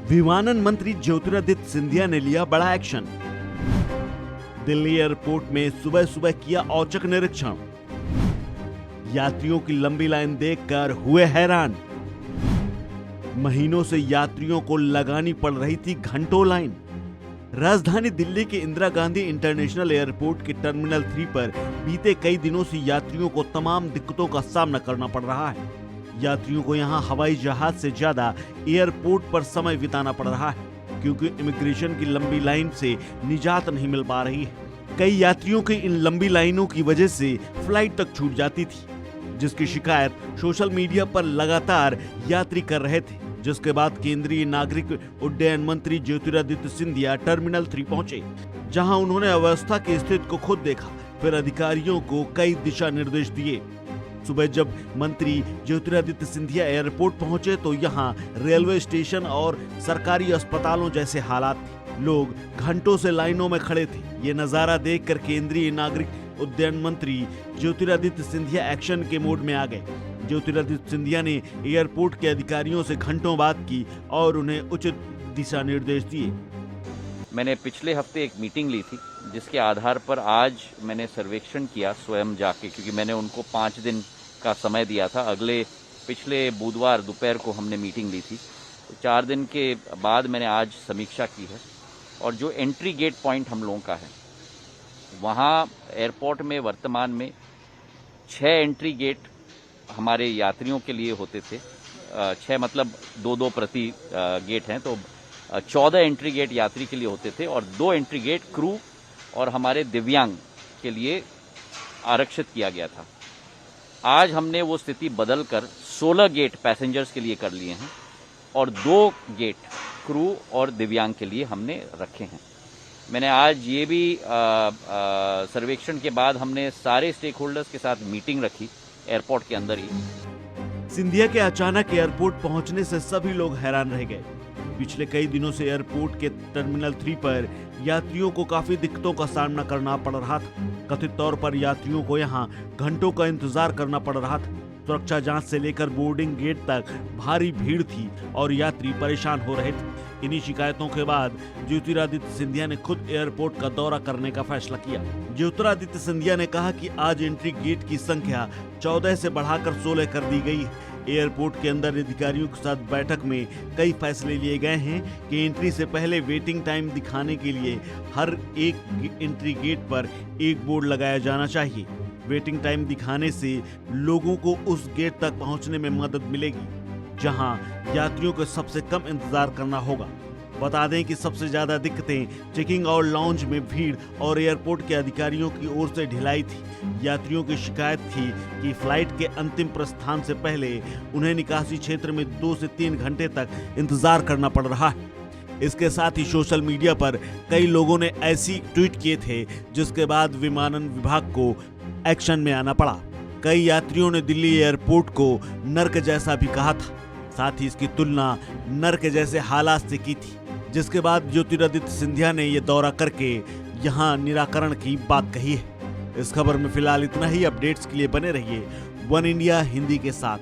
विमानन मंत्री ज्योतिरादित्य सिंधिया ने लिया बड़ा एक्शन। दिल्ली एयरपोर्ट में सुबह सुबह किया औचक निरीक्षण। यात्रियों की लंबी लाइन देखकर हुए हैरान। महीनों से यात्रियों को लगानी पड़ रही थी घंटों लाइन। राजधानी दिल्ली के इंदिरा गांधी इंटरनेशनल एयरपोर्ट के टर्मिनल 3 पर बीते कई दिनों से यात्रियों को तमाम दिक्कतों का सामना करना पड़ रहा है। यात्रियों को यहां हवाई जहाज से ज्यादा एयरपोर्ट पर समय बिताना पड़ रहा है, क्योंकि इमिग्रेशन की लंबी लाइन से निजात नहीं मिल पा रही है। कई यात्रियों की इन लंबी लाइनों की वजह से फ्लाइट तक छूट जाती थी, जिसकी शिकायत सोशल मीडिया पर लगातार यात्री कर रहे थे। जिसके बाद केंद्रीय नागरिक उड्डयन मंत्री ज्योतिरादित्य सिंधिया टर्मिनल 3 पहुंचे, जहां उन्होंने अवस्था की स्थिति को खुद देखा, फिर अधिकारियों को कई दिशा निर्देश दिए। सुबह जब मंत्री ज्योतिरादित्य सिंधिया एयरपोर्ट पहुंचे तो यहां रेलवे स्टेशन और सरकारी अस्पतालों जैसे हालात थे। लोग घंटों से लाइनों में खड़े थे। ये नजारा देखकर केंद्रीय नागरिक उड्डयन मंत्री ज्योतिरादित्य सिंधिया एक्शन के मोड में आ गए। ज्योतिरादित्य सिंधिया ने एयरपोर्ट के अधिकारियों से घंटों बात की और उन्हें उचित दिशा निर्देश दिए। मैंने पिछले हफ्ते एक मीटिंग ली थी, जिसके आधार पर आज मैंने सर्वेक्षण किया स्वयं जाके, क्योंकि मैंने उनको 5 दिन का समय दिया था। पिछले बुधवार दोपहर को हमने मीटिंग ली थी, तो 4 दिन के बाद मैंने आज समीक्षा की है। और जो एंट्री गेट पॉइंट हम लोगों का है, वहाँ एयरपोर्ट में वर्तमान में 6 एंट्री गेट हमारे यात्रियों के लिए होते थे। 6 मतलब 2-2 प्रति गेट हैं, तो 14 एंट्री गेट यात्री के लिए होते थे और 2 एंट्री गेट क्रू और हमारे दिव्यांग के लिए आरक्षित किया गया था। आज हमने वो स्थिति बदलकर 16 गेट पैसेंजर्स के लिए कर लिए हैं और 2 गेट क्रू और दिव्यांग के लिए हमने रखे हैं। मैंने आज ये भी सर्वेक्षण के बाद हमने सारे स्टेक होल्डर्स के साथ मीटिंग रखी एयरपोर्ट के अंदर ही। सिंधिया के अचानक एयरपोर्ट पहुंचने से सभी लोग हैरान रह गए। पिछले कई दिनों से एयरपोर्ट के टर्मिनल 3 पर यात्रियों को काफी दिक्कतों का सामना करना पड़ रहा था। कथित तौर पर यात्रियों को यहां घंटों का इंतजार करना पड़ रहा था। सुरक्षा जांच से लेकर बोर्डिंग गेट तक भारी भीड़ थी और यात्री परेशान हो रहे थे। इन्हीं शिकायतों के बाद ज्योतिरादित्य सिंधिया ने खुद एयरपोर्ट का दौरा करने का फैसला किया। ज्योतिरादित्य सिंधिया ने कहा कि आज एंट्री गेट की संख्या 14 से बढ़ाकर 16 कर दी गई है। एयरपोर्ट के अंदर अधिकारियों के साथ बैठक में कई फैसले लिए गए हैं कि एंट्री से पहले वेटिंग टाइम दिखाने के लिए हर एक एंट्री गेट पर एक बोर्ड लगाया जाना चाहिए। वेटिंग टाइम दिखाने से लोगों को उस गेट तक पहुंचने में मदद मिलेगी जहां यात्रियों को सबसे कम इंतजार करना होगा। बता दें कि सबसे ज्यादा दिक्कतें चेकिंग और लॉन्ज में भीड़ और एयरपोर्ट के अधिकारियों की ओर से ढिलाई थी। यात्रियों की शिकायत थी कि फ्लाइट के अंतिम प्रस्थान से पहले उन्हें निकासी क्षेत्र में 2 से 3 घंटे तक इंतजार करना पड़ रहा है। इसके साथ ही सोशल मीडिया पर कई लोगों ने ऐसी ट्वीट किए थे, जिसके बाद विमानन विभाग को एक्शन में आना पड़ा। कई यात्रियों ने दिल्ली एयरपोर्ट को नर्क जैसा भी कहा था। साथ ही इसकी तुलना नर्क जैसे हालात से की थी, जिसके बाद ज्योतिरादित्य सिंधिया ने यह दौरा करके यहां निराकरण की बात कही है। इस खबर में फिलहाल इतना ही। अपडेट्स के लिए बने रहिए वन इंडिया हिंदी के साथ।